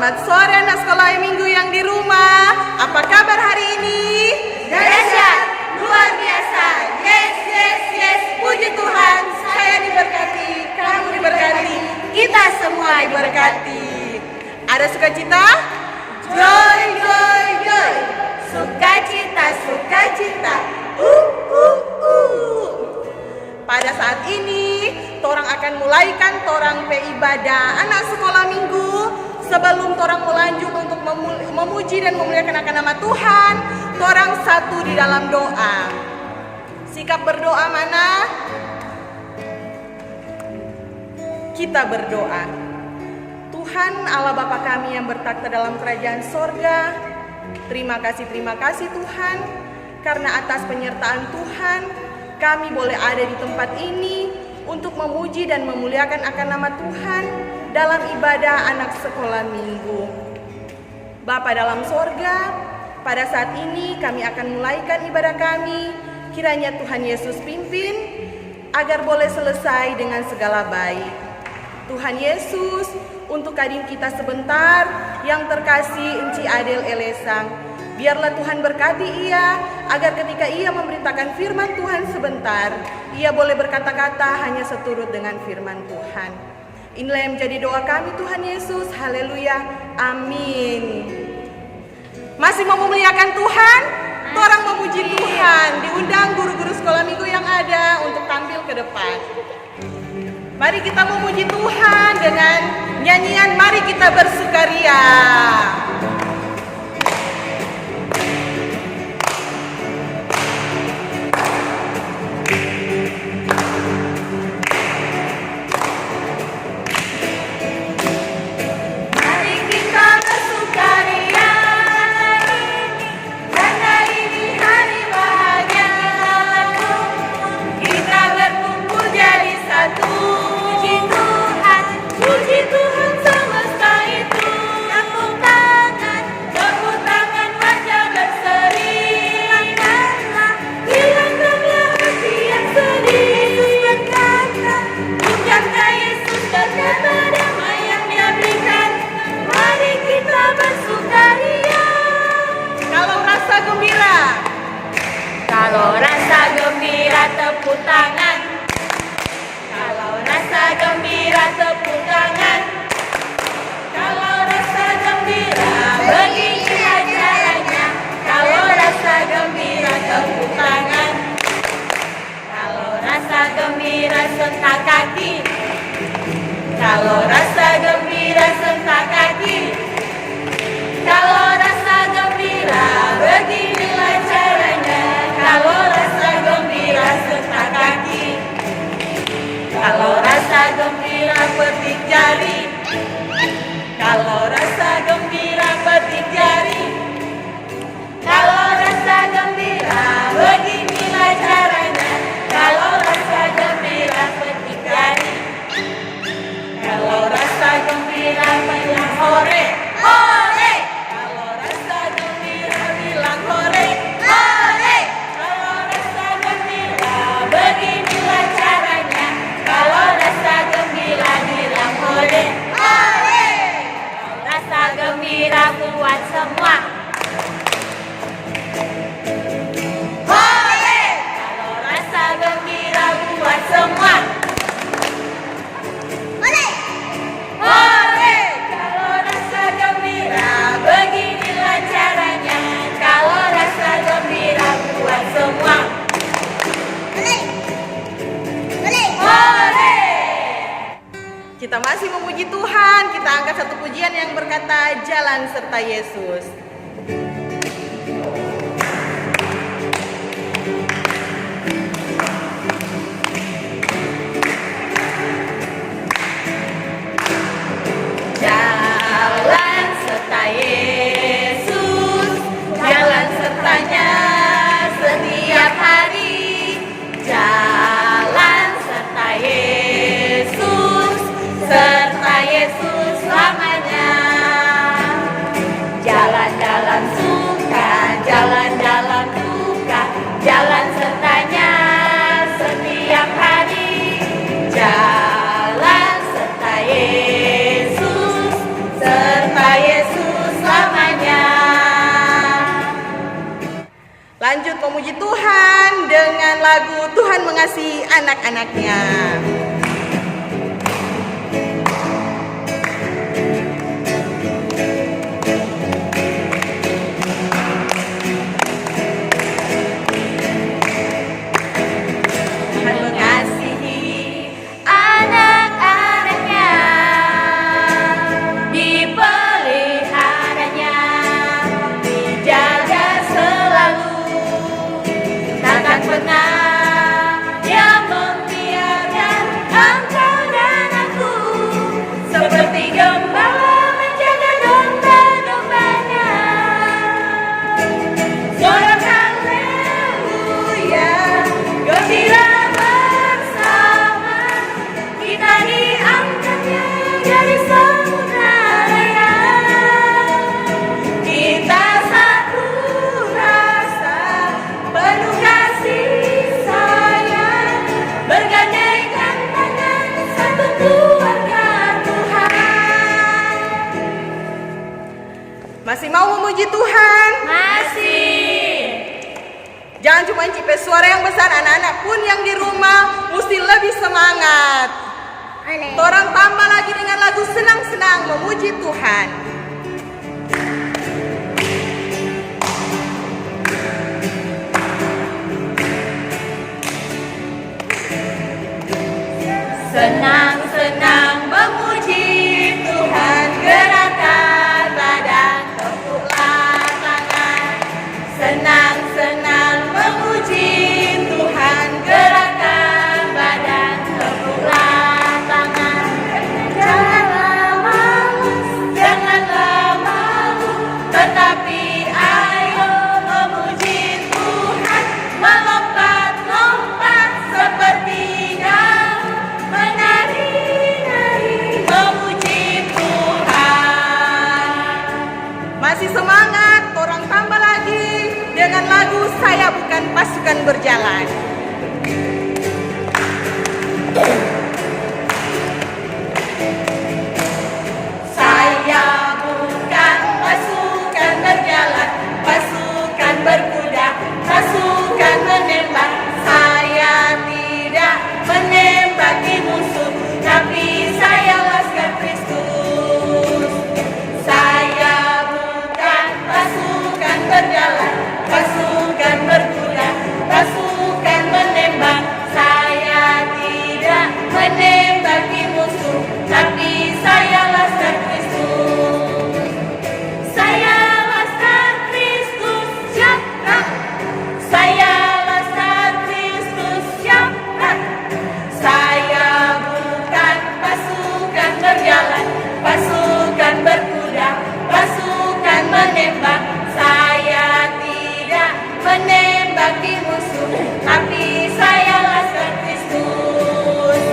Selamat sore anak sekolah minggu yang di rumah. Apa kabar hari ini? Dahsyat, luar biasa. Yes, yes, yes. Puji Tuhan, saya diberkati, kamu diberkati, kita semua diberkati. Ada sukacita? Joy, joy, joy. Sukacita, sukacita. Pada saat ini, torang akan mulaikan torang pe ibadah anak sekolah minggu. Sebelum torang melanjut untuk memuji dan memuliakan akan nama Tuhan, torang satu di dalam doa. Sikap berdoa mana? Kita berdoa. Tuhan Allah Bapa kami yang bertakhta dalam kerajaan sorga, terima kasih Tuhan, karena atas penyertaan Tuhan, kami boleh ada di tempat ini untuk memuji dan memuliakan akan nama Tuhan dalam ibadah anak sekolah minggu. Bapa dalam sorga, pada saat ini kami akan mulaikan ibadah kami. Kiranya Tuhan Yesus pimpin agar boleh selesai dengan segala baik. Tuhan Yesus, untuk kadim kita sebentar yang terkasih Enci Adel Elesang, biarlah Tuhan berkati ia, agar ketika ia memberitakan firman Tuhan sebentar, ia boleh berkata-kata hanya seturut dengan firman Tuhan. Inilah yang menjadi doa kami Tuhan Yesus, haleluya, amin. Masih mau memuliakan Tuhan? Orang memuji Tuhan, diundang guru-guru sekolah minggu yang ada untuk tampil ke depan. Mari kita memuji Tuhan dengan nyanyian Mari Kita Bersukaria. Puji Tuhan semesta itu. Kita masih memuji Tuhan, kita angkat satu pujian yang berkata jalan serta Yesus. Jalan serta Yesus, jalan sertanya setiap hari. Jalan serta Yesus, serta Yesus selamanya. Jalan lanjut memuji Tuhan dengan lagu Tuhan Mengasihi Anak-anaknya. Masih mau memuji Tuhan? Masih. Jangan cuma cipes suara yang besar, anak-anak pun yang di rumah mesti lebih semangat. Orang tambah lagi dengan lagu senang-senang memuji Tuhan. Senang-senang memuji Tuhan, gerakan badan, tepuklah tangan. Senang-senang memuji Tuhan, gerakan badan, tepuklah tangan. Janganlah malu, tetapi ayo memuji Tuhan, melompat-lompat seperti daun, menari-nari memuji Tuhan. Masih semangat, orang tambah lagi dengan lagu Saya Bukan Pasukan Berjalan. Saya bukan pasukan berjalan, pasukan berkuda, pasukan menembak. Saya tidak menembaki musuh, tapi saya laskar Kristus. Saya bukan pasukan berjalan, pasukan berkuda, pasukan menembak. Saya tidak menembaki musuh, tapi saya laskar Kristus. Saya laskar Kristus, siapa? Saya laskar Kristus, siapa? Saya bukan pasukan berjalan, pasukan berkuda, pasukan menembak. Saya tidak menembaki musuh, tapi saya laskar Kristus.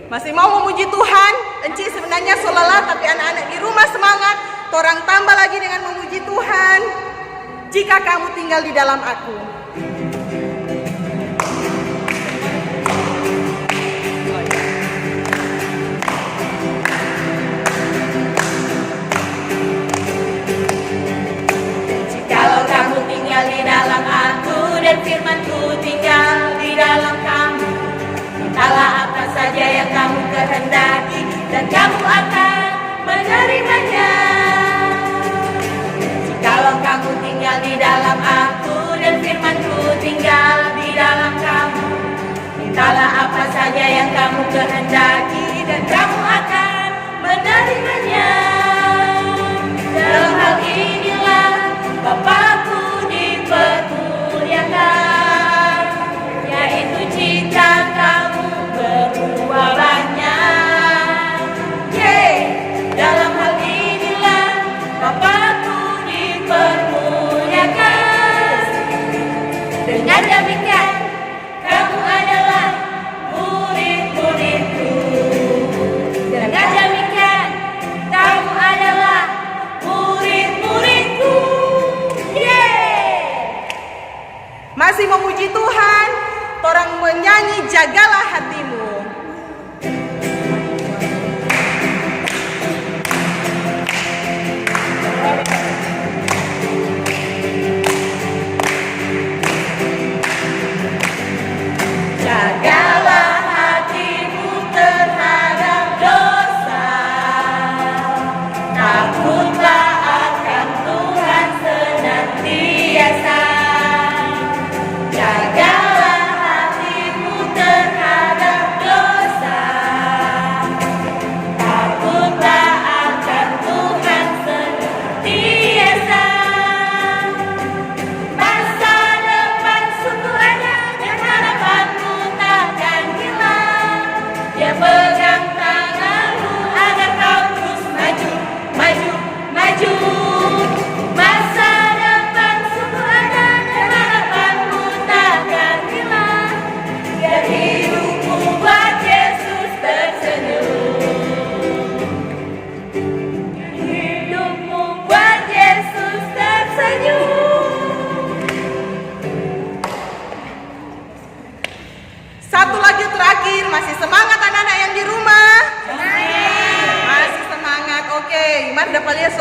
Masih mau memuji Tuhan? Enci sebenarnya so lelah, tapi anak-anak di rumah semangat. Orang tambah lagi dengan memuji Tuhan. Jika kamu tinggal di dalam aku. Jikalau kamu tinggal di dalam aku dan firman-Ku tinggal di dalam kamu, mintalah apa saja yang kamu kehendaki dan kamu akan menerimanya. Jikalau kamu tinggal di dalam aku dan firman-Ku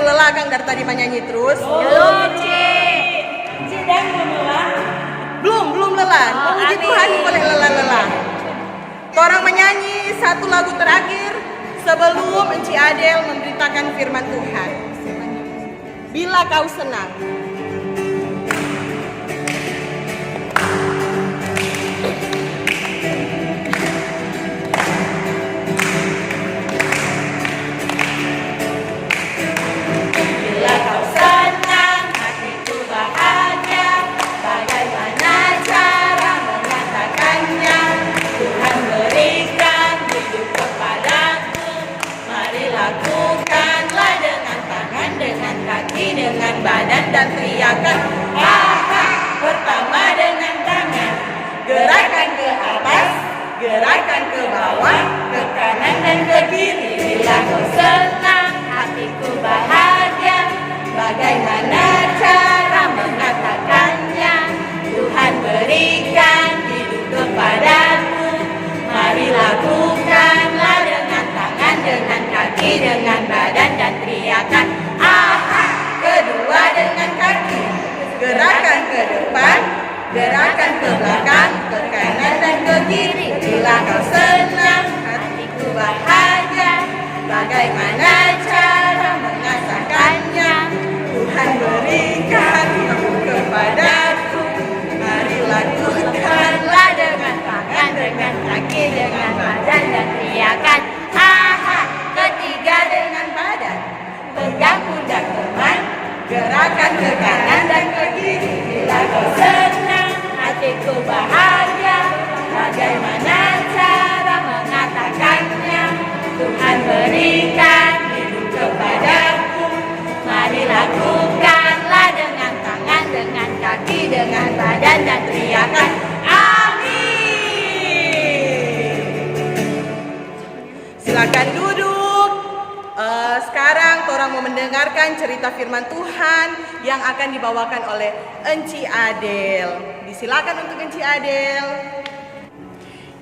lelah Kang dari tadi menyanyi terus? Belum, Cideng belum lelah. Belum lelah. Oh, Puji amin. Tuhan boleh lelah-lelah. Orang menyanyi satu lagu terakhir sebelum Enci Adel memberitakan firman Tuhan. Bila kau senang. Bila kau senang, hatiku bahagia. Bagaimana cara mengatakannya? Tuhan berikan hidup kepadaku. Mari lakukanlah dengan tangan, dengan kaki, dengan badan dan teriakan. Aha! Pertama dengan tangan, gerakan ke atas, gerakan ke bawah, ke kanan dan ke kiri. Bila kau senang, hatiku bahagia. Bagaimana cara mengatakannya? Tuhan berikan hidup kepadamu. Mari lakukanlah dengan tangan, dengan kaki, dengan badan dan teriakan. Aha! Kedua dengan kaki, gerakan ke depan, gerakan ke belakang, ke kanan dan ke kiri. Bila kau senang, hatiku bahagia. Bagaimana cara merasakannya? Tuhan berikan hidup kepadaku. Mari lakukanlah dengan tangan, dengan kaki, dengan badan dan teriakan. Aha! Ketiga dengan badan, pegang pundak teman, gerakan ke kanan dan ke kiri. Bila kau senang, hatiku bahagia. Bagaimana cara mengatakannya? Tuhan berikan hidup kepadaku. Mari lakukanlah dengan tangan, dengan kaki, dengan badan dan teriakan. Amin. Silakan duduk. Sekarang orang mau mendengarkan cerita firman Tuhan yang akan dibawakan oleh Enci Adel. Disilakan untuk Enci Adel.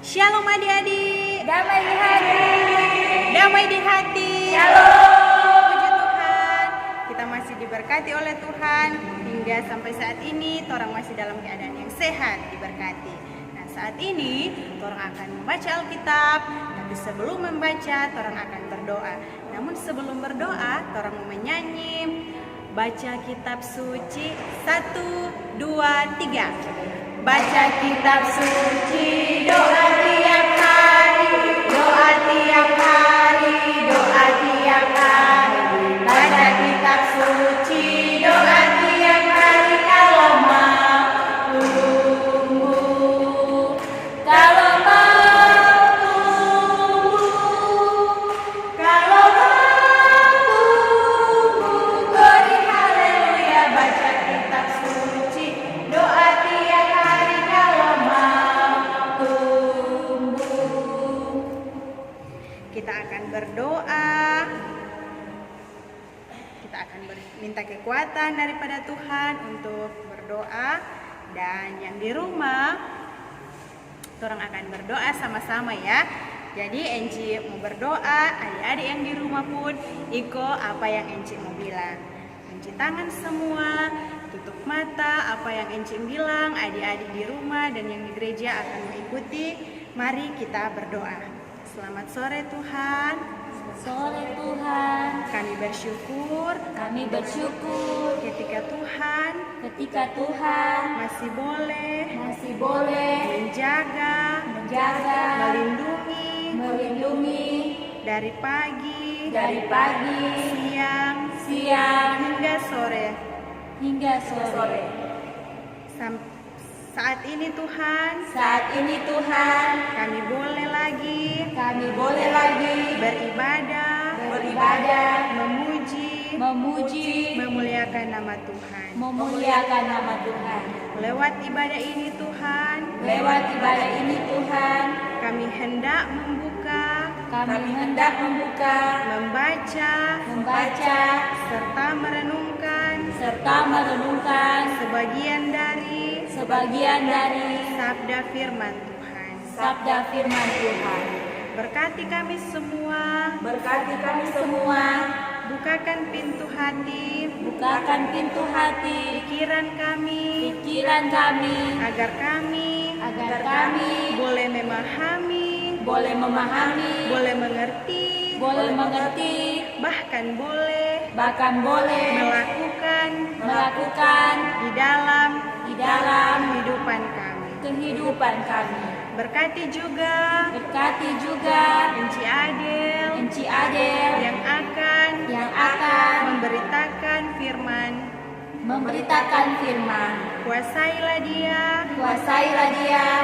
Shalom adik-adik. Damai di hati. Damai di hati. Shalom. Puji Tuhan, kita masih diberkati oleh Tuhan hingga sampai saat ini orang masih dalam keadaan yang sehat, diberkati. Nah, saat ini orang akan membaca Alkitab, tapi sebelum membaca orang akan berdoa. Namun sebelum berdoa, orang mau menyanyi baca kitab suci 1, 2, 3. Baca kitab suci, doa tiap hari, doa tiap hari, doa tiap hari. Baca kitab suci, doa tiap hari kalau mau tumbuh, kalau mau tumbuh, kalau mau tumbuh. Glory haleluya, baca kitab suci, doa tiap hari kalau mau tumbuh. Kita akan berdoa. Kita akan minta kekuatan daripada Tuhan untuk berdoa. Dan yang di rumah, orang akan berdoa sama-sama ya. Jadi Enci mau berdoa, adik-adik yang di rumah pun ikut apa yang Enci mau bilang. Cuci tangan semua, tutup mata, apa yang Enci bilang, adik-adik di rumah dan yang di gereja akan mengikuti. Mari kita berdoa. Selamat sore Tuhan. Sore Tuhan, Kami bersyukur kami bersyukur ketika Tuhan ketika Tuhan masih boleh masih boleh menjaga, menjaga, melindungi dari pagi, siang siang, hingga sore. hingga sore. Saat ini Tuhan, Saat ini Tuhan, kami boleh lagi kami boleh lagi beribadah, memuji, memuliakan nama Tuhan. memuliakan nama Tuhan. Lewat ibadah ini Tuhan, Lewat ibadah ini Tuhan, kami hendak membuka, kami hendak membaca, serta merenungkan sebagian dari sabda firman Tuhan. sabda firman Tuhan. Berkati kami semua, Berkati kami semua, bukakan pintu hati, bukakan pintu hati, pikiran kami, agar kami boleh memahami, boleh memahami, boleh mengerti, bahkan boleh melakukan di dalam kehidupan kami. Berkati juga Enci Adel yang akan memberitakan firman. Kuasailah dia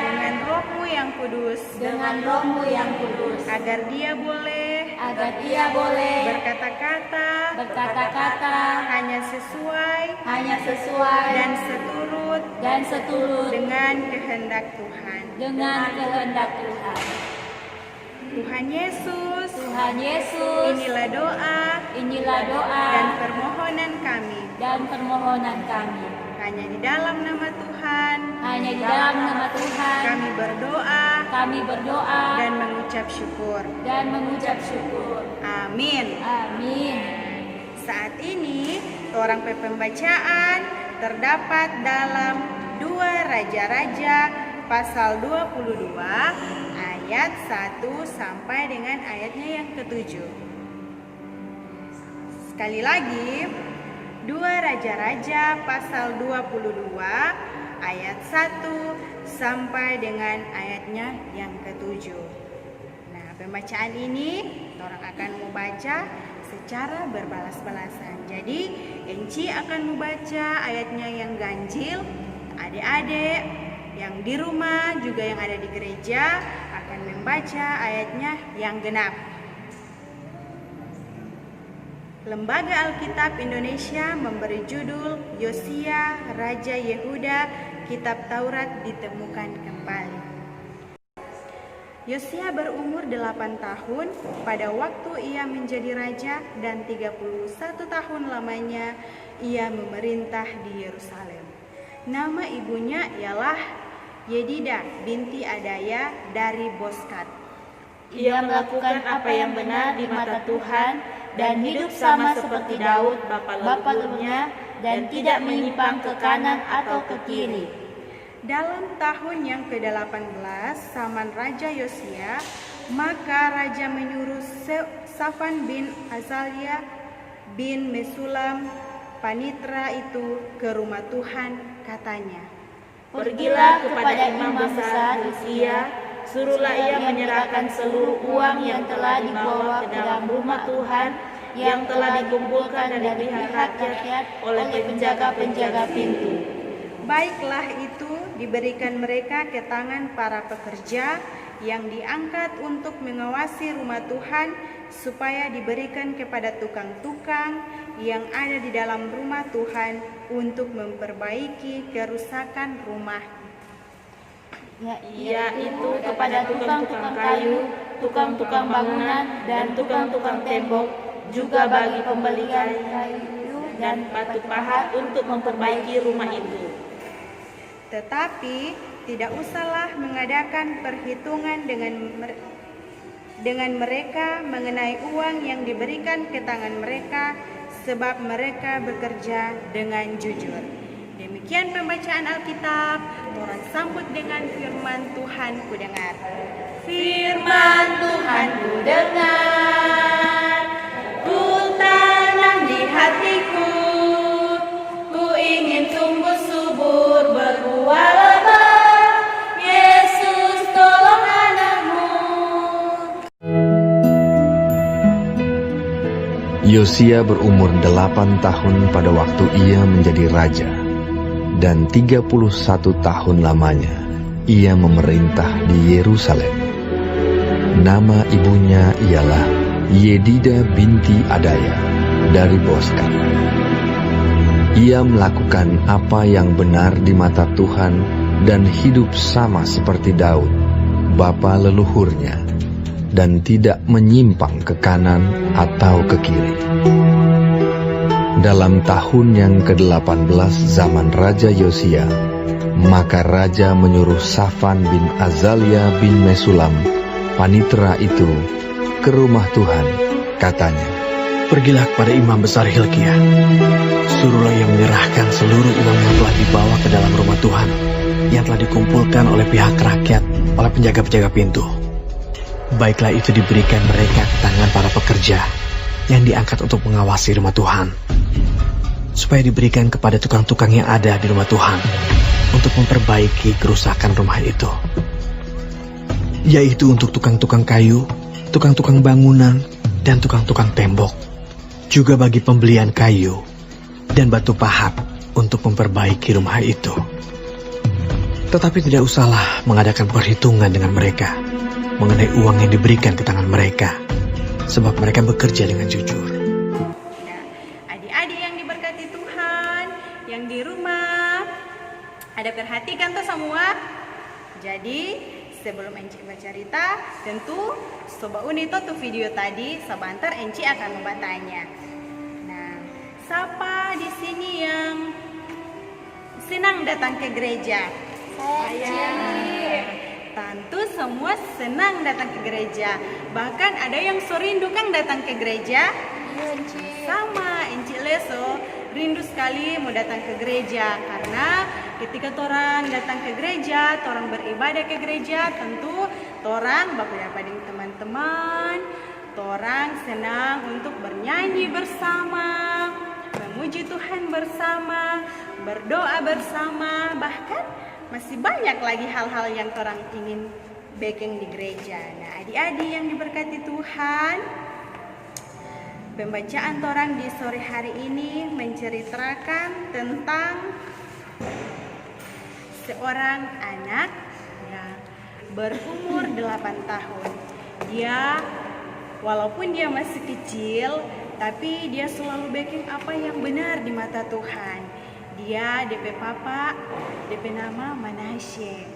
dengan Roh-Mu yang kudus, agar dia boleh berkata-kata hanya sesuai dan seturut dengan kehendak Tuhan. Tuhan Yesus, inilah doa dan permohonan kami. Hanya di dalam nama Tuhan kami berdoa dan mengucap syukur. Amin. Saat ini orang pembacaan terdapat dalam 2 Raja-Raja pasal 22 ayat 1 sampai dengan ayatnya yang ke-7. Sekali lagi, 2 Raja-Raja pasal 22 ayat 1 sampai dengan ayatnya yang ke-7. Nah, pembacaan ini orang akan membaca secara berbalas-balasan. Jadi, Enci akan membaca ayatnya yang ganjil, adik-adik yang di rumah juga yang ada di gereja akan membaca ayatnya yang genap. Lembaga Alkitab Indonesia memberi judul Yosia Raja Yehuda, Kitab Taurat ditemukan kembali. Yosia berumur 8 tahun pada waktu ia menjadi raja dan 31 tahun lamanya ia memerintah di Yerusalem. Nama ibunya ialah Yedida binti Adaya dari Boskat. Ia melakukan apa yang benar di mata Tuhan dan hidup sama seperti Daud bapa leluhurnya dan tidak menyimpang ke kanan atau ke kiri. Dalam tahun yang ke-18 zaman Raja Yosia, maka Raja menyuruh Safan bin Azalia bin Mesulam panitra itu ke rumah Tuhan, katanya, "Pergilah kepada imam besar Hizkia, suruhlah ia menyerahkan seluruh uang yang telah dibawa ke dalam rumah Tuhan yang telah dikumpulkan dari pihak rakyat oleh penjaga-penjaga pintu. Baiklah itu diberikan mereka ke tangan para pekerja yang diangkat untuk mengawasi rumah Tuhan, supaya diberikan kepada tukang-tukang yang ada di dalam rumah Tuhan untuk memperbaiki kerusakan rumah, yaitu kepada tukang-tukang kayu, tukang-tukang bangunan, dan tukang-tukang tembok, juga bagi pembeli kayu dan batu pahat untuk memperbaiki rumah itu. Tetapi tidak usahlah mengadakan perhitungan dengan mereka mengenai uang yang diberikan ke tangan mereka, sebab mereka bekerja dengan jujur." Demikian pembacaan Alkitab. Orang sambut dengan firman Tuhan ku dengar. Firman Tuhan ku dengar, ku tanam di hatiku, ku ingin tumbuh subur berbuah lebat. Yesus tolong anakmu. Yosia berumur 8 tahun pada waktu ia menjadi raja, dan 31 tahun lamanya ia memerintah di Yerusalem. Nama ibunya ialah Yedida binti Adaya dari Boskat. Ia melakukan apa yang benar di mata Tuhan dan hidup sama seperti Daud, bapa leluhurnya, dan tidak menyimpang ke kanan atau ke kiri. Dalam tahun yang ke-18 zaman Raja Yosia, maka Raja menyuruh Safan bin Azalia bin Mesulam, panitra itu, ke rumah Tuhan, katanya, Pergilah kepada Imam Besar Hilkiah. Suruhlah ia menyerahkan seluruh uang yang telah dibawa ke dalam rumah Tuhan, yang telah dikumpulkan oleh pihak rakyat, oleh penjaga-penjaga pintu. Baiklah itu diberikan mereka ke tangan para pekerja yang diangkat untuk mengawasi rumah Tuhan, supaya diberikan kepada tukang-tukang yang ada di rumah Tuhan untuk memperbaiki kerusakan rumah itu, yaitu untuk tukang-tukang kayu, tukang-tukang bangunan, dan tukang-tukang tembok, juga bagi pembelian kayu dan batu pahat untuk memperbaiki rumah itu. Tetapi tidak usahlah mengadakan perhitungan dengan mereka mengenai uang yang diberikan ke tangan mereka, sebab mereka bekerja dengan jujur. Nah, adik-adik yang diberkati Tuhan, yang di rumah, ada perhatikan tuh semua. Jadi sebelum Enci bercerita, tentu Sobat Uni tuh video tadi sebentar Enci akan membatanya. Nah, siapa di sini yang senang datang ke gereja? Saya. Tentu semua senang datang ke gereja. Bahkan ada yang so rindu kan datang ke gereja? Sama, Enci Leso rindu sekali mau datang ke gereja, karena ketika torang datang ke gereja, torang beribadah ke gereja, tentu torang bapak-bapak dengan teman-teman, torang senang untuk bernyanyi bersama, memuji Tuhan bersama, berdoa bersama, bahkan masih banyak lagi hal-hal yang torang ingin bikin di gereja. Nah, adik-adik yang diberkati Tuhan, pembacaan torang di sore hari ini menceritakan tentang seorang anak yang berumur 8 tahun. Dia, walaupun dia masih kecil, tapi dia selalu bikin apa yang benar di mata Tuhan. Dia DP papa, DP nama Manasye.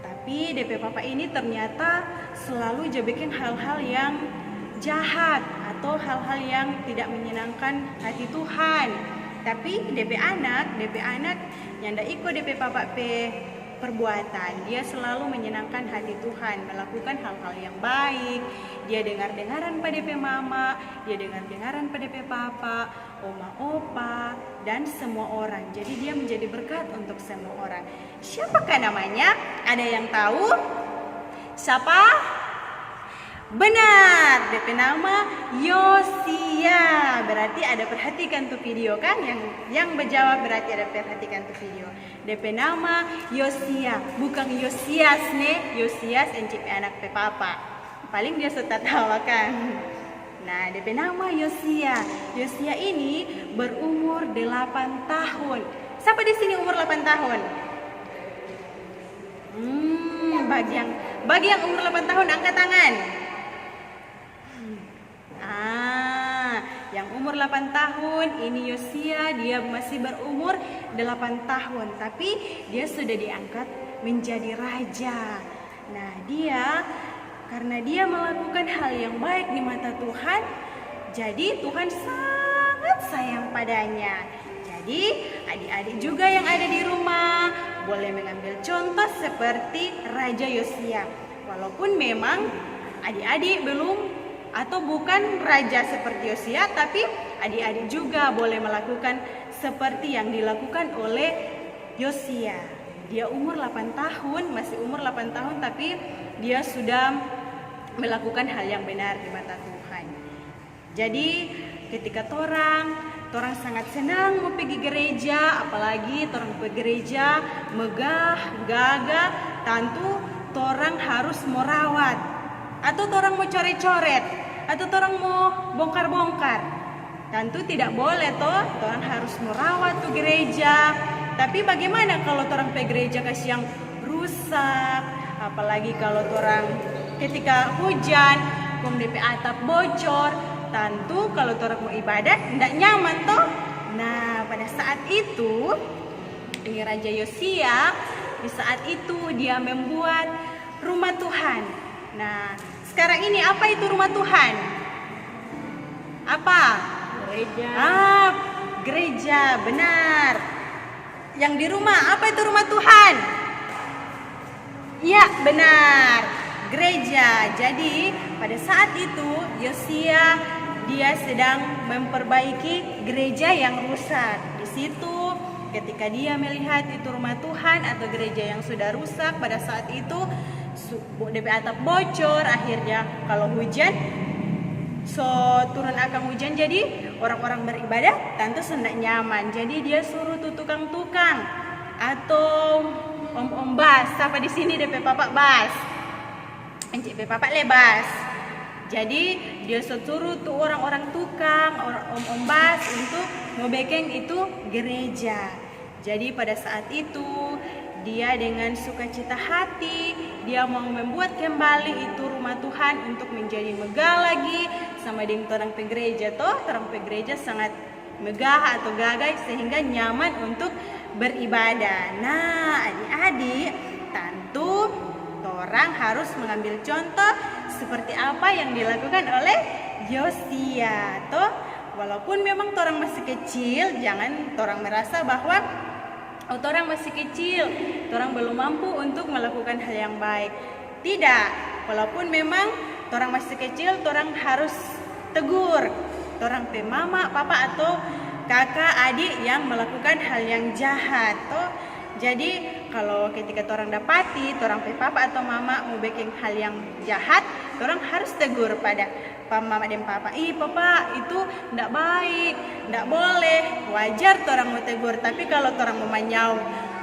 Tapi DP papa ini ternyata selalu dia bikin hal-hal yang jahat atau hal-hal yang tidak menyenangkan hati Tuhan. Tapi DP anak yang ndak ikut DP papa perbuatan, dia selalu menyenangkan hati Tuhan, melakukan hal-hal yang baik. Dia dengar-dengaran pada DP mama, dia dengar-dengaran pada DP papa, oma opa, dan semua orang. Jadi dia menjadi berkat untuk semua orang. Siapakah namanya? Ada yang tahu? Siapa? Benar, DP nama Yosia. Berarti ada perhatikan tuh video kan? Yang berjawab berarti ada perhatikan tuh video. DP nama Yosia, bukan Yosias nih. Yosias NCP anak pe papa. Paling dia suka tahu kan. Nah, DP nama Yosia. Yosia ini berumur 8 tahun. Siapa di sini umur 8 tahun? Bagi yang umur 8 tahun angkat tangan. Yang umur 8 tahun ini Yosia, dia masih berumur 8 tahun, tapi dia sudah diangkat menjadi raja. Nah, karena dia melakukan hal yang baik di mata Tuhan, jadi Tuhan sangat sayang padanya. Jadi adik-adik juga yang ada di rumah boleh mengambil contoh seperti Raja Yosia. Walaupun memang adik-adik belum atau bukan raja seperti Yosia, tapi adik-adik juga boleh melakukan seperti yang dilakukan oleh Yosia. Dia umur 8 tahun, masih umur 8 tahun, tapi dia sudah melakukan hal yang benar di mata Tuhan. Jadi ketika torang sangat senang mau pergi gereja, apalagi torang pergi gereja megah, gagah, tentu torang harus mau rawat, atau torang mau coret-coret, atau torang mau bongkar-bongkar. Tentu tidak boleh toh, torang harus merawat tuh gereja. Tapi bagaimana kalau torang pergi gereja kasih yang rusak, apalagi kalau torang ketika hujan, DP atap bocor, tentu kalau torang mau ibadah tidak nyaman toh. Nah, pada saat itu ini Raja Yosia, di saat itu dia membuat rumah Tuhan. Nah, sekarang ini apa itu rumah Tuhan? Apa? Gereja. Gereja, benar. Yang di rumah, apa itu rumah Tuhan? Ya, benar. Gereja. Jadi, pada saat itu Yosia dia sedang memperbaiki gereja yang rusak. Di situ ketika dia melihat itu rumah Tuhan atau gereja yang sudah rusak, pada saat itu DP atap bocor, akhirnya kalau hujan turun akan hujan, jadi orang-orang beribadah tentu sendak nyaman. Jadi dia suruh tukang-tukang atau om-om bas, apa di sini DP papak bas, encik papak lebas. Jadi dia suruh tuh orang-orang tukang, om-om bas untuk ngebekeng itu gereja. Jadi pada saat itu dia dengan sukacita hati, dia mau membuat kembali itu rumah Tuhan untuk menjadi megah lagi sama dengan orang gereja toh. Orang gereja sangat megah atau gagah sehingga nyaman untuk beribadah. Nah, adik-adik, tentu orang harus mengambil contoh seperti apa yang dilakukan oleh Yosia toh. Walaupun memang orang masih kecil, jangan orang merasa bahwa orang masih kecil, orang belum mampu untuk melakukan hal yang baik. Tidak, walaupun memang orang masih kecil, orang harus tegur orang pe mama, papa atau kakak, adik yang melakukan hal yang jahat. Toh, jadi kalau ketika orang dapati orang pe papa atau mama mau bikin hal yang jahat, orang harus tegur pada mama dan papa. Papa itu ndak baik, ndak boleh. Wajar orang mau tegur. Tapi kalau orang mau manyau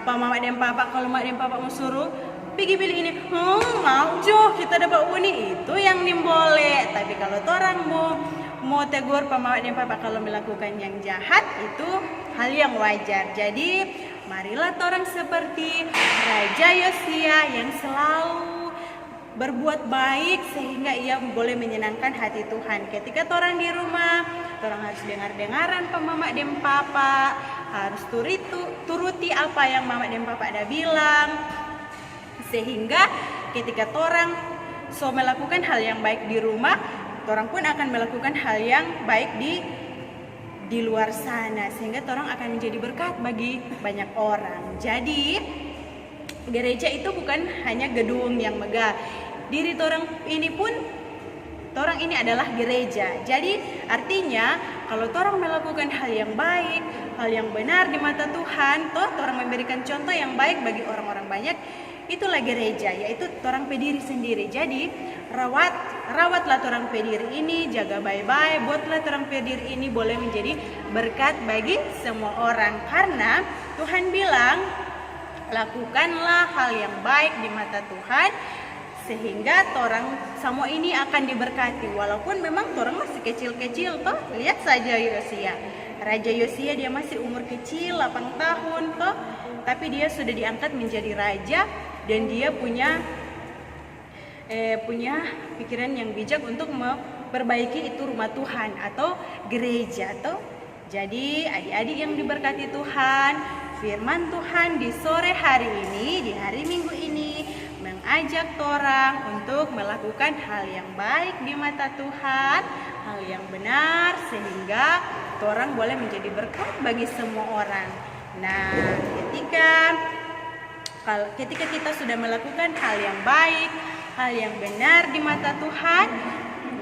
mama dan papa, kalau mama dan papa mau suruh pergi pilih ini, mau jo kita dapat uni, itu yang nim boleh. Tapi kalau orang mau tegur mama dan papa kalau melakukan yang jahat, itu hal yang wajar. Jadi marilah orang seperti Raja Yosia yang selalu berbuat baik sehingga ia boleh menyenangkan hati Tuhan. Ketika orang di rumah, orang harus dengar-dengaran mama dan papa, harus turuti apa yang mama dan papa ada bilang, sehingga ketika orang melakukan hal yang baik di rumah, orang pun akan melakukan hal yang baik di luar sana, sehingga orang akan menjadi berkat bagi banyak orang. Jadi gereja itu bukan hanya gedung yang megah. Diri orang ini pun, orang ini adalah gereja. Jadi artinya kalau orang melakukan hal yang baik, hal yang benar di mata Tuhan, orang memberikan contoh yang baik bagi orang-orang banyak, itulah gereja, yaitu orang pe diri sendiri. Jadi rawatlah orang pe diri ini, jaga baik-baik, buatlah orang pe diri ini boleh menjadi berkat bagi semua orang. Karena Tuhan bilang, lakukanlah hal yang baik di mata Tuhan, sehingga orang semua ini akan diberkati. Walaupun memang orang masih kecil-kecil toh. Lihat saja Yosia, Raja Yosia, dia masih umur kecil 8 tahun toh, tapi dia sudah diangkat menjadi raja dan dia punya pikiran yang bijak untuk memperbaiki itu rumah Tuhan atau gereja toh. Jadi adik-adik yang diberkati Tuhan, firman Tuhan di sore hari ini, di hari Minggu ini mengajak orang untuk melakukan hal yang baik di mata Tuhan, hal yang benar, sehingga orang boleh menjadi berkat bagi semua orang. Nah, ketika kita sudah melakukan hal yang baik, hal yang benar di mata Tuhan,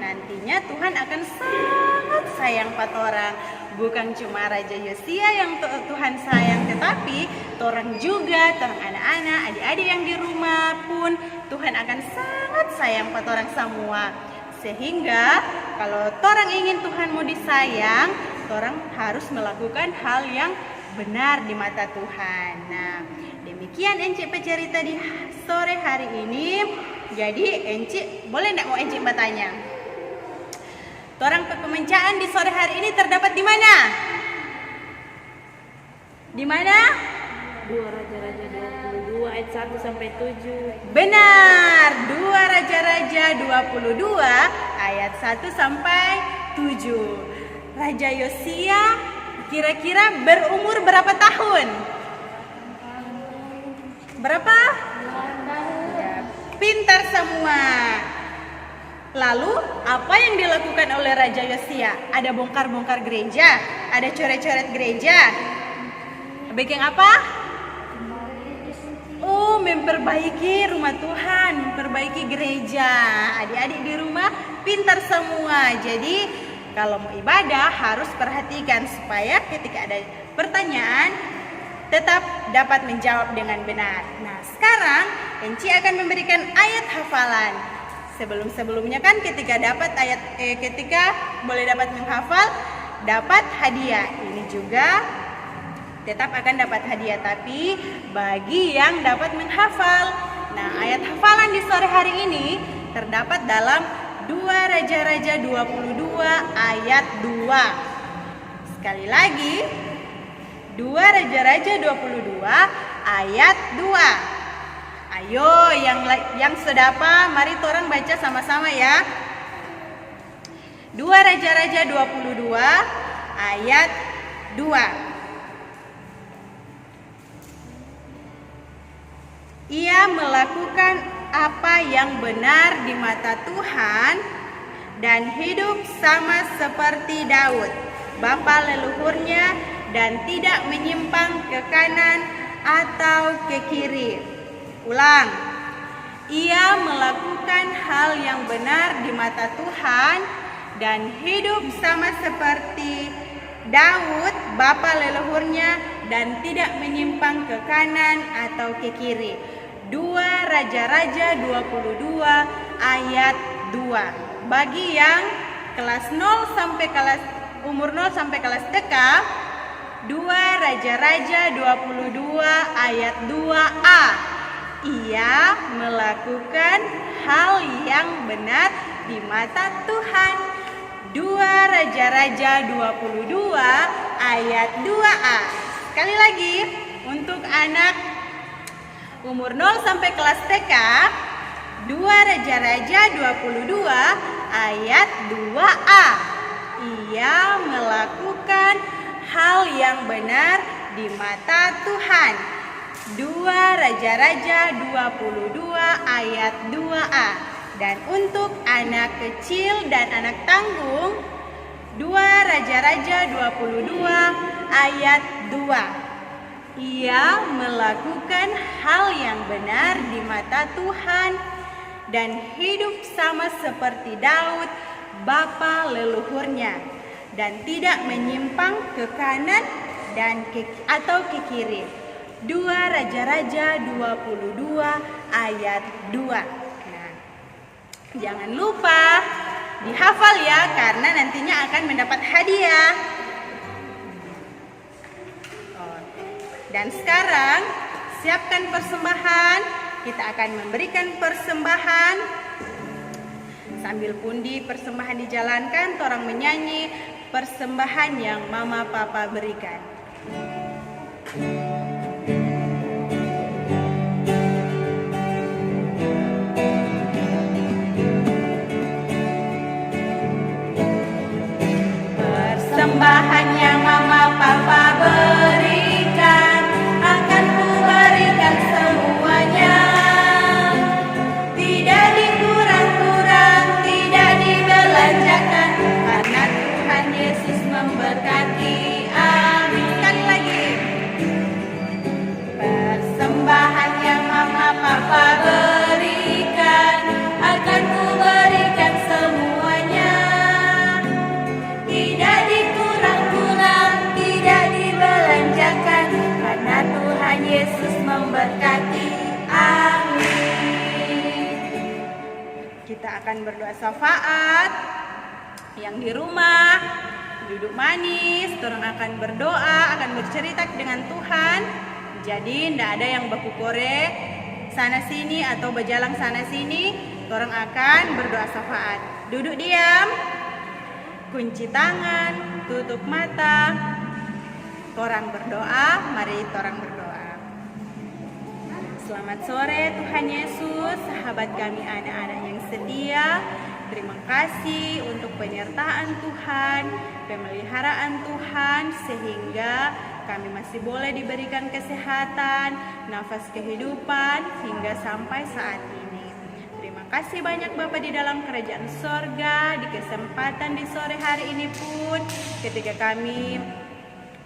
nantinya Tuhan akan sangat sayang pada orang. Bukan cuma Raja Yosia yang Tuhan sayang, tetapi orang juga, orang anak-anak, adik-adik yang di rumah pun Tuhan akan sangat sayang pada orang semua. Sehingga kalau orang ingin Tuhan mau disayang, orang harus melakukan hal yang benar di mata Tuhan. Nah, demikian Encik bercerita di sore hari ini. Jadi Encik, boleh enggak mau Encik bertanya? Orang pemencaan di sore hari ini terdapat di mana? Di mana? 2 Raja-Raja 22 ayat 1 sampai 7. Benar, 2 Raja-Raja 22 ayat 1 sampai 7. Raja Yosia kira-kira berumur berapa tahun? Berapa? Pintar semua. Lalu apa yang dilakukan oleh Raja Yosia? Ada bongkar-bongkar gereja, ada coret-coret gereja. Bikin apa? Memperbaiki rumah Tuhan, memperbaiki gereja. Adik-adik di rumah pintar semua. Jadi kalau mau ibadah harus perhatikan supaya ketika ada pertanyaan tetap dapat menjawab dengan benar. Nah, sekarang Enci akan memberikan ayat hafalan. Sebelumnya kan ketika boleh dapat menghafal, dapat hadiah. Ini juga tetap akan dapat hadiah, tapi bagi yang dapat menghafal. Nah, ayat hafalan di sore hari ini terdapat dalam 2 Raja-Raja 22 ayat 2. Sekali lagi, 2 Raja-Raja 22 ayat 2. Ayo yang sedapa, mari torang baca sama-sama ya. 2 Raja-Raja 22 ayat 2. Ia melakukan apa yang benar di mata Tuhan dan hidup sama seperti Daud, bapa leluhurnya, dan tidak menyimpang ke kanan atau ke kiri. Ulang. Ia melakukan hal yang benar di mata Tuhan dan hidup sama seperti Daud, bapa leluhurnya, dan tidak menyimpang ke kanan atau ke kiri. 2 Raja-Raja 22 ayat 2. Bagi yang kelas 0 sampai umur 0 sampai kelas TK, 2 Raja-Raja 22 ayat 2a. Ia melakukan hal yang benar di mata Tuhan. 2 Raja-Raja 22 ayat 2a. Sekali lagi, untuk anak umur 0 sampai kelas TK, 2 Raja-Raja 22 ayat 2a. Ia melakukan hal yang benar di mata Tuhan. 2 Raja-Raja 22 ayat 2a. Dan untuk anak kecil dan anak tanggung, 2 Raja-Raja 22 ayat 2. Ia melakukan hal yang benar di mata Tuhan dan hidup sama seperti Daud, bapa leluhurnya, dan tidak menyimpang ke kanan atau ke kiri. 2 Raja-Raja 22 ayat 2. Nah, jangan lupa dihafal ya, karena nantinya akan mendapat hadiah. Dan sekarang siapkan persembahan. Kita akan memberikan persembahan. Sambil pundi persembahan dijalankan, torang menyanyi persembahan yang Mama Papa berikan. Persembahan yang Mama Papa berikan akan kuberikan semuanya. Tidak dikurang-kurang, tidak dibelanjakan, karena Tuhan Yesus memberkati. Amin. Sekali lagi. Persembahan yang Mama Papa berikan akan kuberikan semuanya. Tidak dikurang-kurang, tidak dibelanjakan, karena Tuhan Yesus memberkati. Amin. Kita akan berdoa syafaat. Yang di rumah duduk manis, orang akan berdoa, akan bercerita dengan Tuhan. Jadi tidak ada yang baku korek sana sini atau berjalan sana sini. Orang akan berdoa syafaat. Duduk diam, kunci tangan, tutup mata. Orang berdoa, mari orang berdoa. Selamat sore Tuhan Yesus, sahabat kami anak-anak yang setia. Terima kasih untuk penyertaan Tuhan, pemeliharaan Tuhan, sehingga kami masih boleh diberikan kesehatan, nafas kehidupan, hingga sampai saat ini. Terima kasih banyak Bapa di dalam kerajaan sorga. Di kesempatan di sore hari ini pun, ketika kami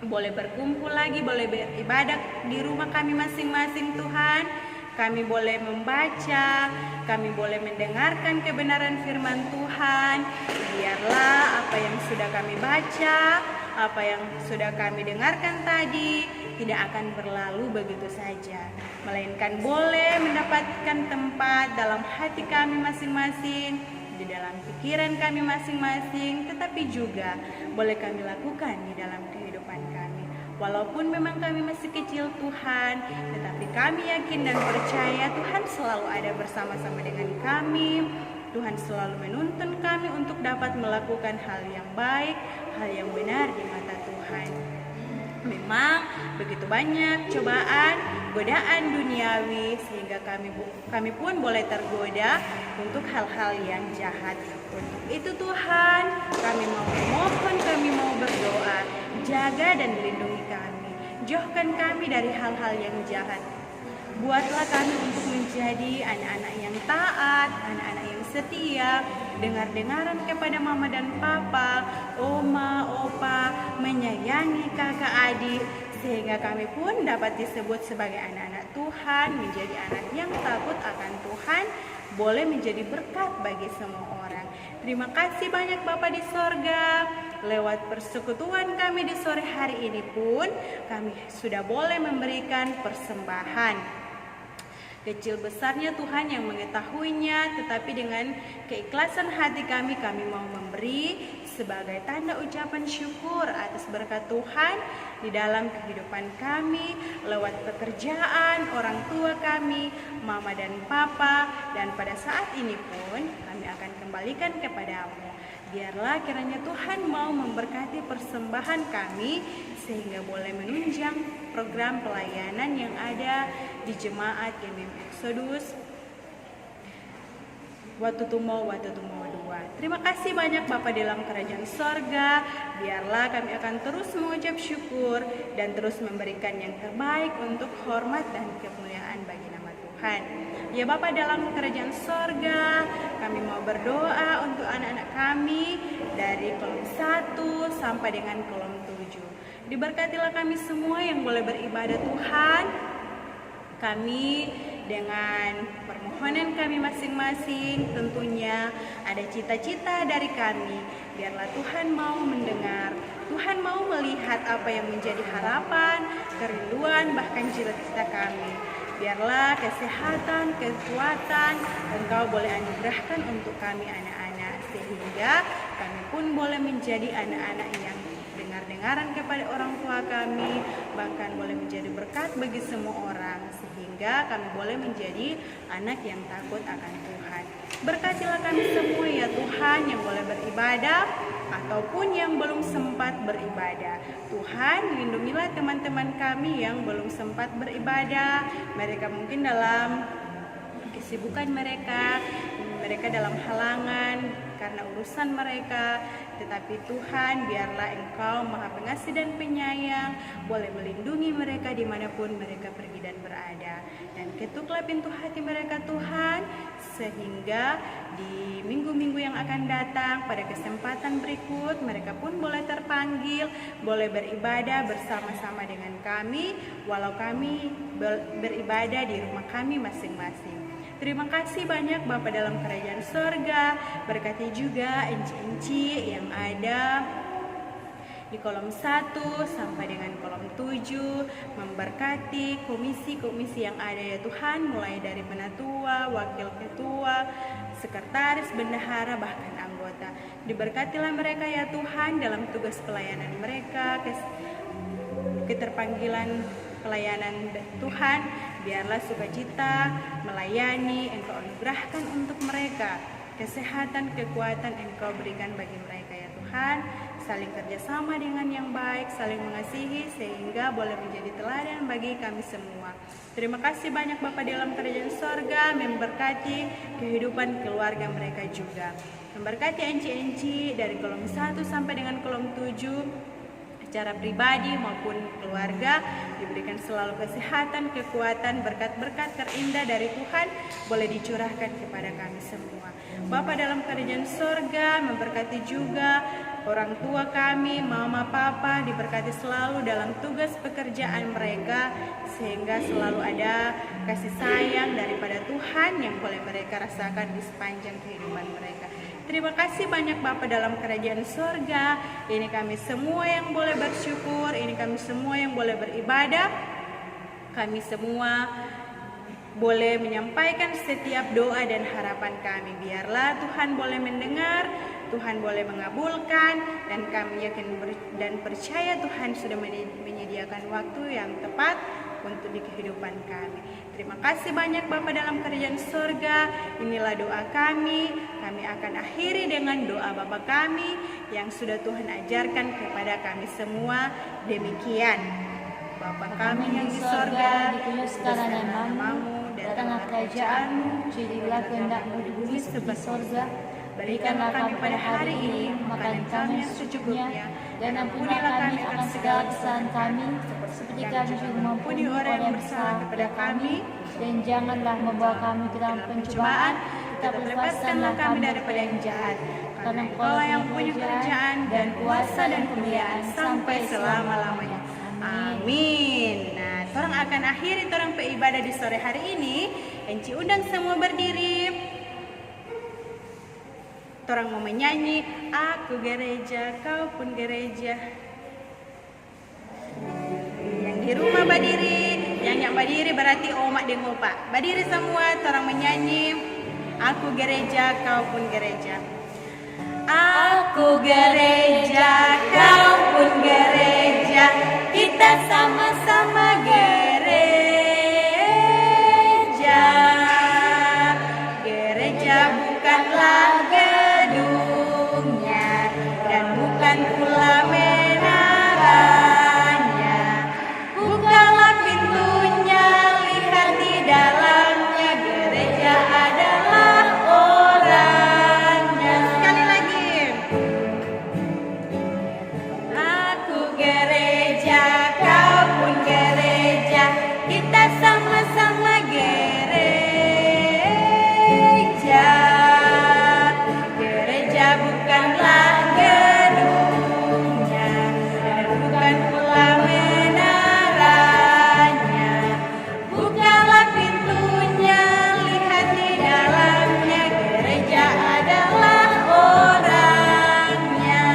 boleh berkumpul lagi, boleh beribadah di rumah kami masing-masing Tuhan, kami boleh membaca, kami boleh mendengarkan kebenaran firman Tuhan. Biarlah apa yang sudah kami baca, apa yang sudah kami dengarkan tadi tidak akan berlalu begitu saja, melainkan boleh mendapatkan tempat dalam hati kami masing-masing, di dalam pikiran kami masing-masing, tetapi juga boleh kami lakukan di dalam kehidupan kami. Walaupun memang kami masih kecil Tuhan, tetapi kami yakin dan percaya Tuhan selalu ada bersama-sama dengan kami. Tuhan selalu menuntun kami untuk dapat melakukan hal yang baik, hal yang benar di mata Tuhan. Memang begitu banyak cobaan, godaan duniawi sehingga kami pun boleh tergoda untuk hal-hal yang jahat. Untuk itu Tuhan, kami mau memohon, kami mau berdoa, jaga dan lindungi kami. Jauhkan kami dari hal-hal yang jahat. Buatlah kami untuk menjadi anak-anak yang taat, anak-anak yang setia, dengar-dengaran kepada mama dan papa, oma, opa, menyayangi kakak adik, sehingga kami pun dapat disebut sebagai anak-anak Tuhan, menjadi anak yang takut akan Tuhan, boleh menjadi berkat bagi semua orang. Terima kasih banyak Bapa di sorga. Lewat persekutuan kami di sore hari ini pun, kami sudah boleh memberikan persembahan. Kecil besarnya Tuhan yang mengetahuinya, tetapi dengan keikhlasan hati kami mau memberi sebagai tanda ucapan syukur atas berkat Tuhan di dalam kehidupan kami, lewat pekerjaan, orang tua kami, mama dan papa, dan pada saat ini pun kami akan kembalikan kepadamu. Biarlah kiranya Tuhan mau memberkati persembahan kami sehingga boleh menunjang program pelayanan yang ada di Jemaat GMIM Exodus Watutumo 2. Terima kasih banyak Bapa dalam kerajaan sorga. Biarlah kami akan terus mengucap syukur dan terus memberikan yang terbaik untuk hormat dan kemuliaan bagi nama Tuhan. Ya Bapa dalam kerajaan sorga, kami mau berdoa untuk anak-anak kami dari kolom 1 sampai dengan kolom 7. Diberkatilah kami semua yang boleh beribadah Tuhan. Kami dengan permohonan kami masing-masing, tentunya ada cita-cita dari kami. Biarlah Tuhan mau mendengar, Tuhan mau melihat apa yang menjadi harapan, kerinduan, bahkan cita-cita kami. Biarlah kesehatan, kekuatan Engkau boleh anugerahkan untuk kami anak-anak, sehingga kami pun boleh menjadi anak-anak yang dengar-dengaran kepada orang tua kami, bahkan boleh menjadi berkat bagi semua orang, sehingga kami boleh menjadi anak yang takut akan Tuhan. Berkatilah kami semua ya Tuhan yang boleh beribadah ataupun yang belum sempat beribadah. Tuhan, lindungilah teman-teman kami yang belum sempat beribadah. Mereka mungkin dalam kesibukan mereka dalam halangan karena urusan mereka, tetapi Tuhan, biarlah Engkau Maha Pengasih dan Penyayang boleh melindungi mereka dimanapun mereka pergi dan berada, dan ketuklah pintu hati mereka Tuhan, sehingga di minggu-minggu yang akan datang pada kesempatan berikut mereka pun boleh terpanggil, boleh beribadah bersama-sama dengan kami, walau kami beribadah di rumah kami masing-masing. Terima kasih banyak Bapa dalam kerajaan sorga. Berkati juga enci-enci yang ada di kolom 1 sampai dengan kolom 7. Memberkati komisi-komisi yang ada ya Tuhan, mulai dari penatua, wakil ketua, sekretaris, bendahara, bahkan anggota. Diberkatilah mereka ya Tuhan dalam tugas pelayanan mereka, keterpanggilan pelayanan Tuhan. Biarlah sukacita melayani Engkau anugerahkan untuk mereka, kesehatan, kekuatan Engkau berikan bagi mereka ya Tuhan. Saling kerjasama dengan yang baik, saling mengasihi, sehingga boleh menjadi teladan bagi kami semua. Terima kasih banyak Bapa dalam kerajaan sorga, memberkati kehidupan keluarga mereka juga. Memberkati enci-enci dari kolom 1 sampai dengan kolom 7, secara pribadi maupun keluarga, diberikan selalu kesehatan, kekuatan, berkat-berkat terindah dari Tuhan boleh dicurahkan kepada kami semua. Bapa dalam kerajaan sorga, memberkati juga orang tua kami, mama, papa, diberkati selalu dalam tugas pekerjaan mereka, sehingga selalu ada kasih sayang daripada Tuhan yang boleh mereka rasakan di sepanjang kehidupan mereka. Terima kasih banyak Bapa dalam kerajaan sorga. Ini kami semua yang boleh bersyukur, ini kami semua yang boleh beribadah, kami semua boleh menyampaikan setiap doa dan harapan kami. Biarlah Tuhan boleh mendengar, Tuhan boleh mengabulkan, dan kami yakin dan percaya Tuhan sudah menyediakan waktu yang tepat untuk di kehidupan kami. Terima kasih banyak Bapa dalam kerajaan sorga. Inilah doa kami. Kami akan akhiri dengan doa Bapa kami yang sudah Tuhan ajarkan kepada kami semua. Demikian. Bapa kami yang di sorga, dikuduskanlah namamu, datanglah kerajaanmu, jadilah kehendak-mu di bumi seperti di sorga. Berikanlah kami pada hari ini makanan kami yang secukupnya, dan ampunilah kami akan segala kesalahan kami, seperti kami juga mengampuni orang yang bersalah kepada kami. Dan janganlah membawa kami ke dalam pencobaan, tetapi lepaskanlah kami daripada yang jahat. Karena Engkau yang punya kerajaan dan kuasa dan kemuliaan sampai selama-lamanya. Amin. Nah, torang akan akhiri torang beribadah di sore hari ini. Enci undang semua berdiri. Torang mau menyanyi, aku gereja, kau pun gereja. Yang di rumah berdiri, yang berdiri berarti omak dan opa. Berdiri semua, torang menyanyi, aku gereja, kau pun gereja. Aku gereja, kau pun gereja, kita sama-sama gereja. Gereja bukanlah gedungnya dan bukan pula menaranya. Bukalah pintunya, lihat di dalamnya, gereja adalah orangnya. Sekali lagi. Aku gereja, kau pun gereja, kita sama-sama gereja. Gereja bukanlah gedungnya dan bukan pula menaranya. Bukalah pintunya, lihat di dalamnya, gereja adalah orangnya.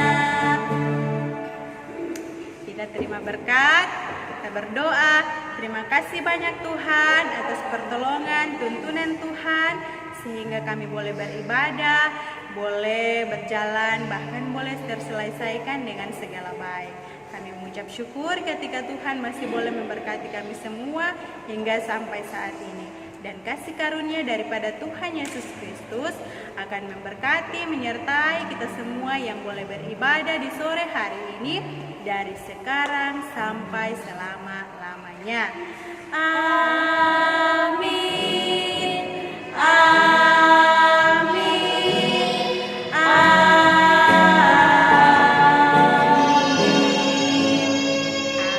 Kita terima berkat, kita berdoa. Terima kasih banyak Tuhan atas pertolongan, tuntunan Tuhan, sehingga kami boleh beribadah, boleh berjalan, bahkan boleh terselesaikan dengan segala baik. Kami mengucap syukur ketika Tuhan masih boleh memberkati kami semua hingga sampai saat ini. Dan kasih karunia daripada Tuhan Yesus Kristus akan memberkati, menyertai kita semua yang boleh beribadah di sore hari ini dari sekarang sampai selama-lamanya. Amin. Amin.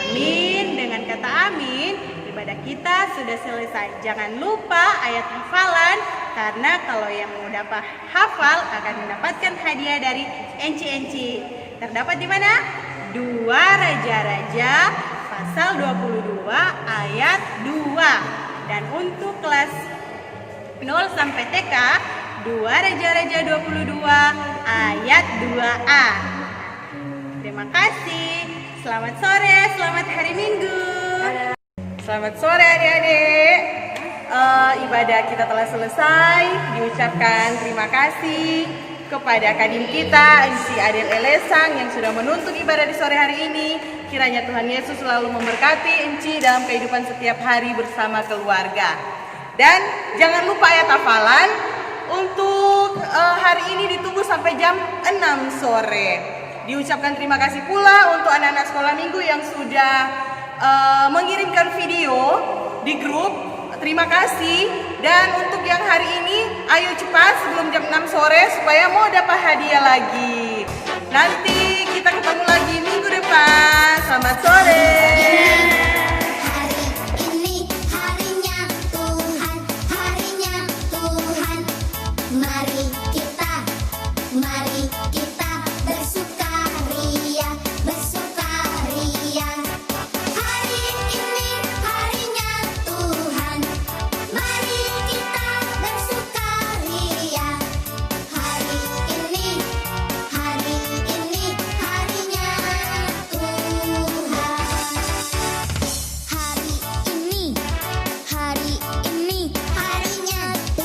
Amin. Dengan kata amin, ibadah kita sudah selesai. Jangan lupa ayat hafalan, karena kalau yang mau dapat hafal akan mendapatkan hadiah dari Enci-Enci. Terdapat di mana? 2 Raja-Raja pasal 22 ayat 2. Dan untuk kelas 0 sampai TK, 2 Raja-Raja 22 ayat 2a. Terima kasih. Selamat sore, selamat hari Minggu. Selamat sore adik-adik. Ibadah kita telah selesai. Diucapkan terima kasih kepada kadin kita, Enci Adel Elesang yang sudah menuntut ibadah di sore hari ini. Kiranya Tuhan Yesus selalu memberkati Enci dalam kehidupan setiap hari bersama keluarga. Dan jangan lupa ayat hafalan untuk hari ini ditunggu sampai jam 6 sore. Diucapkan terima kasih pula untuk anak-anak sekolah minggu yang sudah mengirimkan video di grup. Terima kasih. Dan untuk yang hari ini, ayo cepat sebelum jam 6 sore supaya mau dapat hadiah lagi. Nanti kita ketemu lagi minggu depan. Selamat sore.